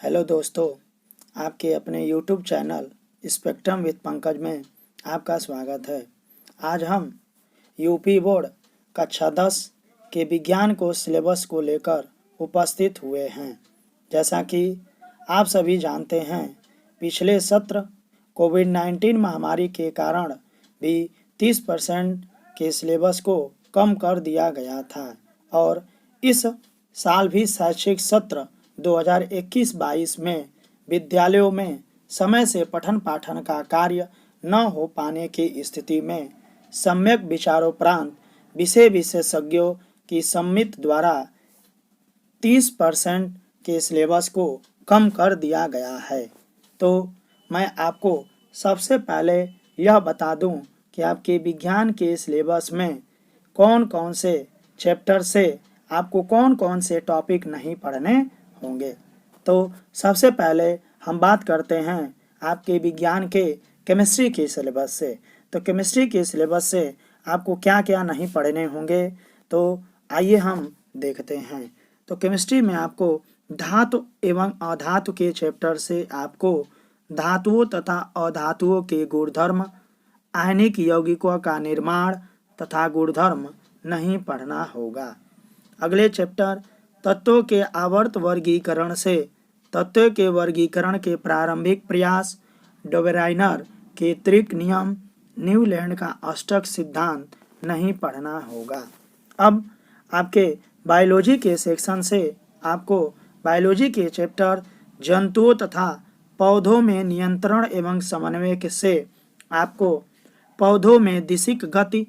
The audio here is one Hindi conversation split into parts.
हेलो दोस्तों, आपके अपने YouTube channel spectrum with Pankaj में आपका स्वागत है। आज हम यूपी बोर्ड कक्षा 10 के विज्ञान को सिलेबस को लेकर उपस्थित हुए हैं। जैसा कि आप सभी जानते हैं, पिछले सत्र कोविड-19 महामारी के कारण भी 30% के सिलेबस को कम कर दिया गया था और इस साल भी शैक्षिक सत्र 2021-22 में विद्यालयों में समय से पठन पाठन का कार्य न हो पाने की स्थिति में सम्यक विचारोपरांत विषय विशेषज्ञों की समिति द्वारा 30% के सिलेबस को कम कर दिया गया है। तो मैं आपको सबसे पहले यह बता दूं कि आपके विज्ञान के सिलेबस में कौन कौन से चैप्टर से आपको कौन कौन से टॉपिक नहीं पढ़ने होंगे। तो सबसे पहले हम बात करते हैं आपके विज्ञान के केमिस्ट्री के सिलेबस से। तो केमिस्ट्री के सिलेबस से आपको क्या क्या नहीं पढ़ने होंगे, तो आइए हम देखते हैं। तो केमिस्ट्री में आपको धातु एवं अधातु के चैप्टर से आपको धातुओं तथा अधातुओं के गुणधर्म, आयनिक यौगिकों का निर्माण तथा गुणधर्म नहीं पढ़ना होगा। अगले चैप्टर तत्वों के आवर्त वर्गीकरण से तत्वों के वर्गीकरण के प्रारंभिक प्रयास, डोबेराइनर के त्रिक नियम, न्यूलैंड का अष्टक सिद्धांत नहीं पढ़ना होगा। अब आपके बायोलॉजी के सेक्शन से आपको बायोलॉजी के चैप्टर जंतुओं तथा पौधों में नियंत्रण एवं समन्वय से आपको पौधों में दिशिक गति,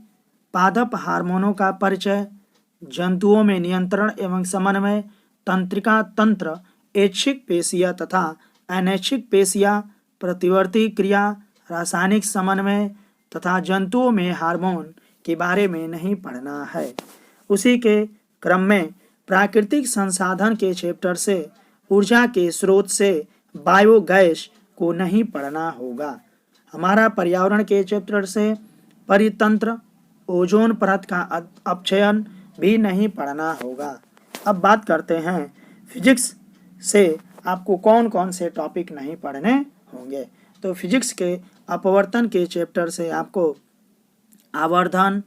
पादप हार्मोनों का परिचय, जंतुओं में नियंत्रण एवं समन्वय, तंत्रिका तंत्र, ऐच्छिक पेशियाँ तथा अनैच्छिक पेशियाँ, प्रतिवर्ती क्रिया, रासायनिक समन्वय तथा जंतुओं में हार्मोन के बारे में नहीं पढ़ना है। उसी के क्रम में प्राकृतिक संसाधन के चैप्टर से ऊर्जा के स्रोत से बायोगैस को नहीं पढ़ना होगा। हमारा पर्यावरण के चैप्टर से परितंत्र, ओजोन परत का अपक्षयन भी नहीं पढ़ना होगा। अब बात करते हैं फिजिक्स से आपको कौन कौन से टॉपिक नहीं पढ़ने होंगे। तो फिजिक्स के अपवर्तन के चैप्टर से आपको आवर्धन,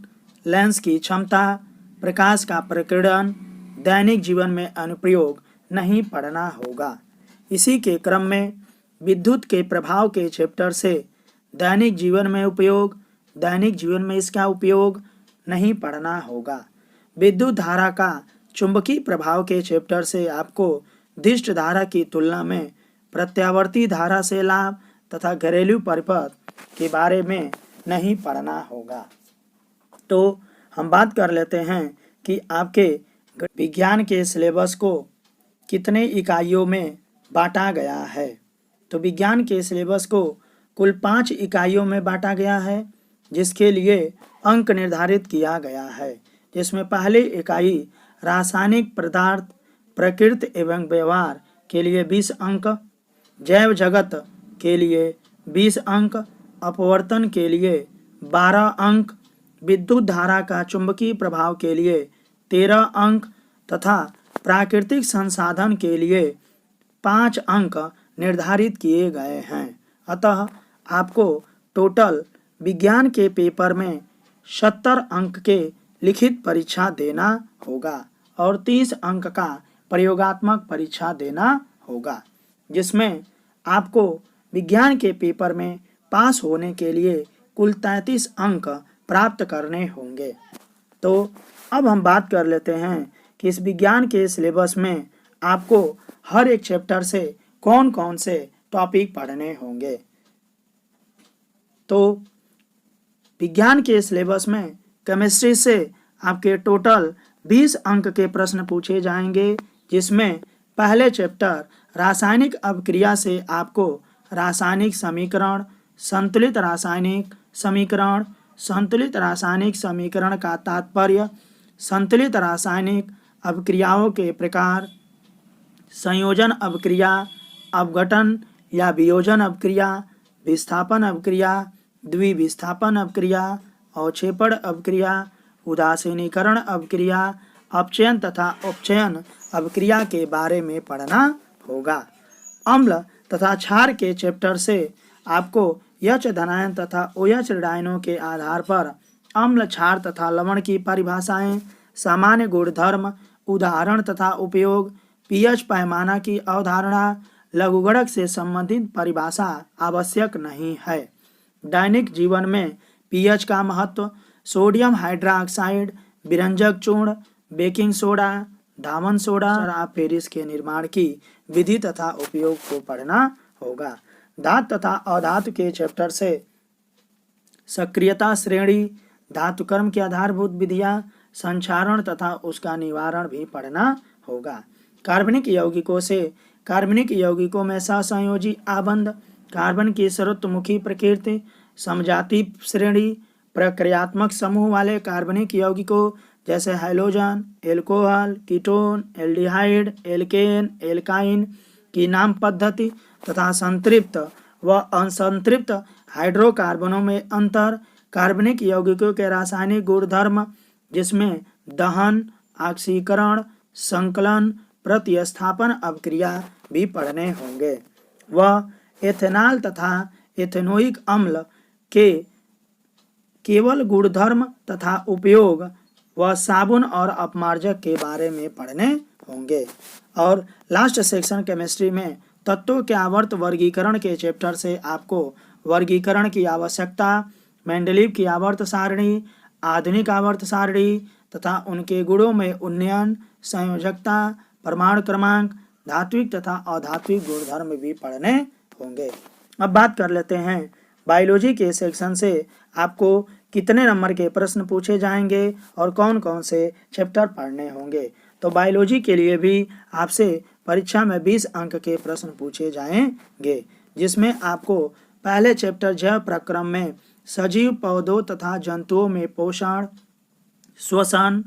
लेंस की क्षमता, प्रकाश का प्रकीर्णन, दैनिक जीवन में अनुप्रयोग नहीं पढ़ना होगा। इसी के क्रम में विद्युत के प्रभाव के चैप्टर से दैनिक जीवन में उपयोग, दैनिक जीवन में इसका उपयोग नहीं पढ़ना होगा। विद्युत धारा का चुंबकीय प्रभाव के चैप्टर से आपको दिष्ट धारा की तुलना में प्रत्यावर्ती धारा से लाभ तथा घरेलू परिपथ के बारे में नहीं पढ़ना होगा। तो हम बात कर लेते हैं कि आपके विज्ञान के सिलेबस को कितने इकाइयों में बांटा गया है। तो विज्ञान के सिलेबस को कुल 5 इकाइयों में बांटा गया है, जिसके लिए अंक निर्धारित किया गया है। जिसमें पहली इकाई रासायनिक पदार्थ, प्रकृति एवं व्यवहार के लिए 20 अंक, जैव जगत के लिए 20 अंक, अपवर्तन के लिए 12 अंक, विद्युत धारा का चुंबकीय प्रभाव के लिए 13 अंक तथा प्राकृतिक संसाधन के लिए 5 अंक निर्धारित किए गए हैं। अतः आपको टोटल विज्ञान के पेपर में 70 अंक के लिखित परीक्षा देना होगा और 30 अंक का प्रयोगात्मक परीक्षा देना होगा, जिसमें आपको विज्ञान के पेपर में पास होने के लिए कुल 33 अंक प्राप्त करने होंगे। तो अब हम बात कर लेते हैं कि इस विज्ञान के सिलेबस में आपको हर एक चैप्टर से कौन कौन से टॉपिक पढ़ने होंगे। तो विज्ञान के सिलेबस में केमिस्ट्री से आपके टोटल 20 अंक के प्रश्न पूछे जाएंगे, जिसमें पहले चैप्टर रासायनिक अभिक्रिया से आपको रासायनिक समीकरण, संतुलित रासायनिक समीकरण, संतुलित रासायनिक समीकरण का तात्पर्य, संतुलित रासायनिक अभिक्रियाओं के प्रकार, संयोजन अभिक्रिया, अपघटन या वियोजन अभिक्रिया, विस्थापन अभिक्रिया, द्विविस्थापन अभिक्रिया, अवक्षेपण अभिक्रिया, उदासीनीकरण अभिक्रिया, अपचयन तथा उपचयन अभिक्रिया के बारे में पढ़ना होगा। अम्ल तथा क्षार के चैप्टर से आपको यच धनायन तथा ओएच ऋणायनों के आधार पर अम्ल, क्षार तथा लवण की परिभाषाएं, सामान्य गुणधर्म, उदाहरण तथा उपयोग, पीएच पैमाना की अवधारणा, लघुगणक से संबंधित परिभाषा आवश्यक नहीं है। दैनिक जीवन में पीएच का महत्व, सोडियम हाइड्रोक्साइड, विरंजक चूर्ण, बेकिंग सोडा, धामन सोडा, फेरिस के निर्माण की विधि तथा उपयोग को पढ़ना होगा। धातु तथा अधातु के चैप्टर से सक्रियता श्रेणी, धातु कर्म की आधारभूत विधियां, संक्षारण तथा उसका निवारण भी पढ़ना होगा। कार्बनिक यौगिकों से कार्बनिक यौगिकों में सहसंयोजी आबंध, कार्बन की सर्वतोमुखी प्रकृति, समजाति श्रेणी, प्रक्रियात्मक समूह वाले कार्बनिक यौगिकों जैसे hydrogen, alcohol, ketone, aldehyde, alkane, alkyne की नाम पद्धति तथा संतृप्त व असंतृप्त हाइड्रोकार्बनों में अंतर, कार्बनिक यौगिकों के रासायनिक गुणधर्म जिसमें दहन, ऑक्सीकरण, संकलन, प्रतिस्थापन अभिक्रिया भी पढ़ने होंगे। वह एथेनॉल तथा एथेनोइक अम्ल के केवल गुणधर्म तथा उपयोग व साबुन और अपमार्जक के बारे में पढ़ने होंगे। और लास्ट सेक्शन केमिस्ट्री में तत्वों के आवर्त वर्गीकरण के चैप्टर से आपको वर्गीकरण की आवश्यकता, मेंडलीव की आवर्त सारणी, आधुनिक आवर्त सारणी तथा उनके गुणों में उन्नयन, संयोजकता, परमाणु क्रमांक, धात्विक तथा अधात्विक गुणधर्म भी पढ़ने होंगे। अब बात कर लेते हैं बायोलॉजी के सेक्शन से आपको कितने नंबर के प्रश्न पूछे जाएंगे और कौन कौन से चैप्टर पढ़ने होंगे। तो बायोलॉजी के लिए भी आपसे परीक्षा में 20 अंक के प्रश्न पूछे जाएंगे, जिसमें आपको पहले चैप्टर जैव प्रक्रम में सजीव पौधों तथा जंतुओं में पोषण, श्वसन,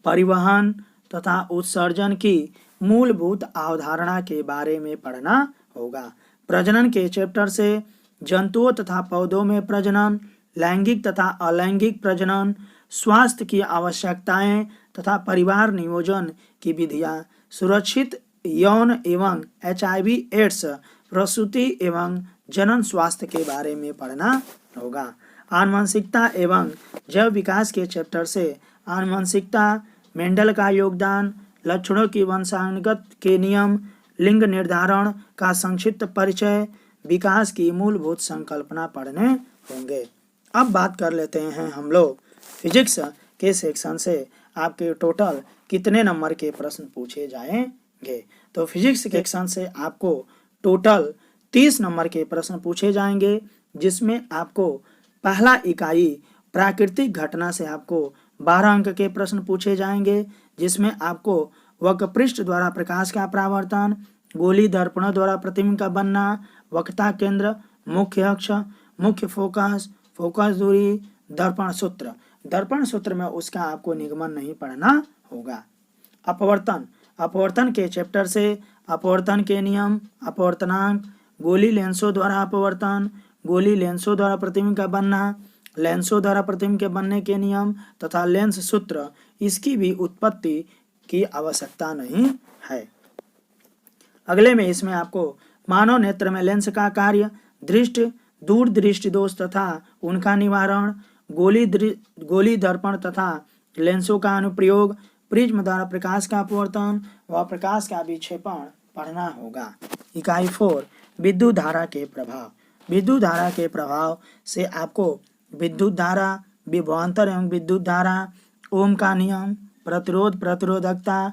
परिवहन तथा उत्सर्जन की मूलभूत अवधारणा के बारे में पढ़ना होगा। प्रजनन के चैप्टर से जंतुओं तथा पौधों में प्रजनन, लैंगिक तथा अलैंगिक प्रजनन, स्वास्थ्य की आवश्यकताएं तथा परिवार नियोजन की विधियां, सुरक्षित यौन एवं HIV एड्स, प्रसूति एवं जनन स्वास्थ्य के बारे में पढ़ना होगा। आनुवंशिकता एवं जैव विकास के चैप्टर से आनुवंशिकता, मेंडल का योगदान, लक्षणों की वंशानुगत के नियम, लिंग निर्धारण का संक्षिप्त परिचय, विकास की मूलभूत संकल्पना पढ़ने होंगे। अब बात कर लेते हैं हम लोग फिजिक्स के सेक्शन से आपके टोटल कितने नंबर के प्रश्न पूछे जाएंगे। तो फिजिक्स के सेक्शन से आपको टोटल 30 नंबर के प्रश्न पूछे जाएंगे, जिसमें आपको पहला इकाई प्राकृतिक घटना से आपको 12 अंक के प्रश्न पूछे जाएंगे, जिसमें आपको वक्रपृष्ठ द्वारा प्रकाश का परावर्तन, गोली दर्पणों द्वारा प्रतिबिंब का बनना, वक्रता केंद्र, मुख्य अक्ष, मुख्य फोकस, फोकस दूरी, दर्पण सूत्र। दर्पण सूत्र में उसका आपको निगमन नहीं पढ़ना होगा। अपवर्तन, अपवर्तन के चैप्टर से अपवर्तन के नियम, अपवर्तनांक, गोली लेंसों द्वारा अपवर्तन, गोली लेंसों द्वारा प्रतिबिंब का बनना, लेंसों द्वारा प्रतिबिंब के बनने के नियम तथा लेंस सूत्र, इसकी भी उत्पत्ति की आवश्यकता नहीं है। अगले में इसमें आपको मानव नेत्र में लेंस का कार्य, दृष्टि, दूर दृष्टि दोष तथा उनका निवारण, गोली दर्पण तथा लेंसों का अनुप्रयोग, प्रिज्म द्वारा प्रकाश का अपवर्तन व प्रकाश का विक्षेपण पढ़ना होगा। इकाई 4 विद्युत धारा के प्रभाव। विद्युत धारा के प्रभाव से आपको विद्युत धारा, विभवांतर एवं विद्युत धारा, ओम का नियम, प्रतिरोध, प्रतिरोधकता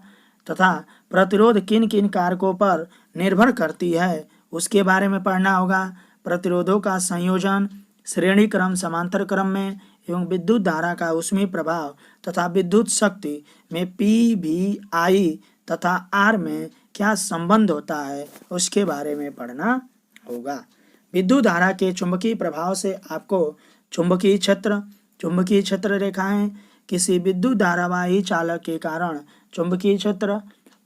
तथा प्रतिरोध किन किन कारकों पर निर्भर करती है उसके बारे में पढ़ना होगा। प्रतिरोधों का संयोजन, श्रेणी क्रम, समांतर क्रम में एवं विद्युत धारा का ऊष्मीय प्रभाव तथा विद्युत शक्ति में PVI तथा R में क्या संबंध होता है उसके बारे में पढ़ना होगा। विद्युत धारा के चुंबकीय प्रभाव से आपको चुंबकीय क्षेत्र रेखाएं, किसी विद्युत धारावाही चालक के कारण चुंबकीय क्षेत्र,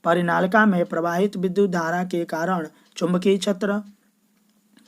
परिनालिका में प्रवाहित विद्युत धारा के कारण चुंबकीय क्षेत्र,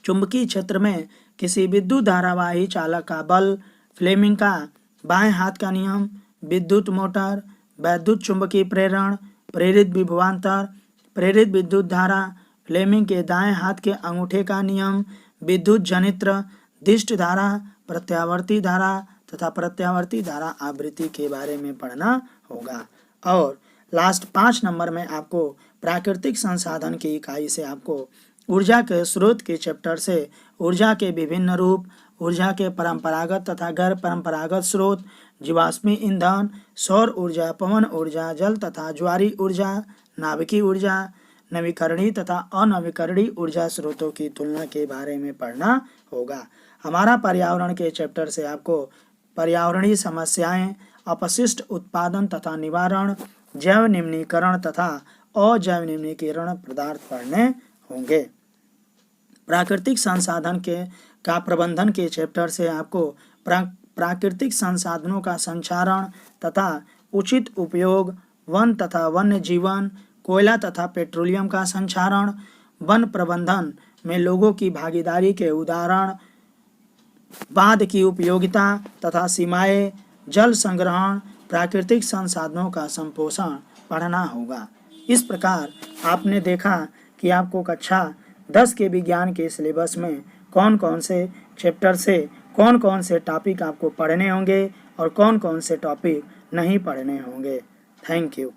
चुंबकीय क्षेत्र में किसी विद्युत धारावाही चालक का बल, फ्लेमिंग का बाएं हाथ का नियम, विद्युत मोटर, वैद्युत चुंबकीय प्रेरण, प्रेरित विभवांतर, प्रेरित विद्युत धारा, फ्लेमिंग के दाएं हाथ के अंगूठे का नियम, विद्युत जनित्र, दिष्ट धारा, प्रत्यावर्ती धारा तथा प्रत्यावर्ती धारा आवृत्ति के बारे में पढ़ना होगा। और लास्ट 5 नंबर में आपको प्राकृतिक संसाधन की इकाई से आपको ऊर्जा के स्रोत के चैप्टर से ऊर्जा के विभिन्न रूप, ऊर्जा के परंपरागत तथा गैर परंपरागत स्रोत, जीवाश्मी ईंधन, सौर ऊर्जा, पवन ऊर्जा, जल तथा ज्वारी ऊर्जा, नाभिकीय ऊर्जा, नवीकरणीय तथा अनवीकरणीय ऊर्जा स्रोतों की तुलना के बारे में पढ़ना होगा। हमारा पर्यावरण के चैप्टर से आपको पर्यावरणीय समस्याएं, अपशिष्ट उत्पादन तथा निवारण, जैव निम्नीकरण तथा अजैव निम्नीकरण पदार्थ पढ़ने होंगे। प्राकृतिक संसाधन का प्रबंधन के चैप्टर से आपको प्राकृतिक संसाधनों का संचारण तथा उचित उपयोग, वन तथा वन्य जीवन, कोयला तथा पेट्रोलियम का संचारण, वन प्रबंधन में लोगों की भागीदारी के उदाहरण, बांध की उपयोगिता तथा सीमाएं, जल संग्रहण, प्राकृतिक संसाधनों का संपोषण पढ़ना होगा। इस प्रकार आपने देखा कि आपको कक्षा 10 के विज्ञान के सिलेबस में कौन कौन से चैप्टर से कौन कौन से टॉपिक आपको पढ़ने होंगे और कौन कौन से टॉपिक नहीं पढ़ने होंगे। Thank you.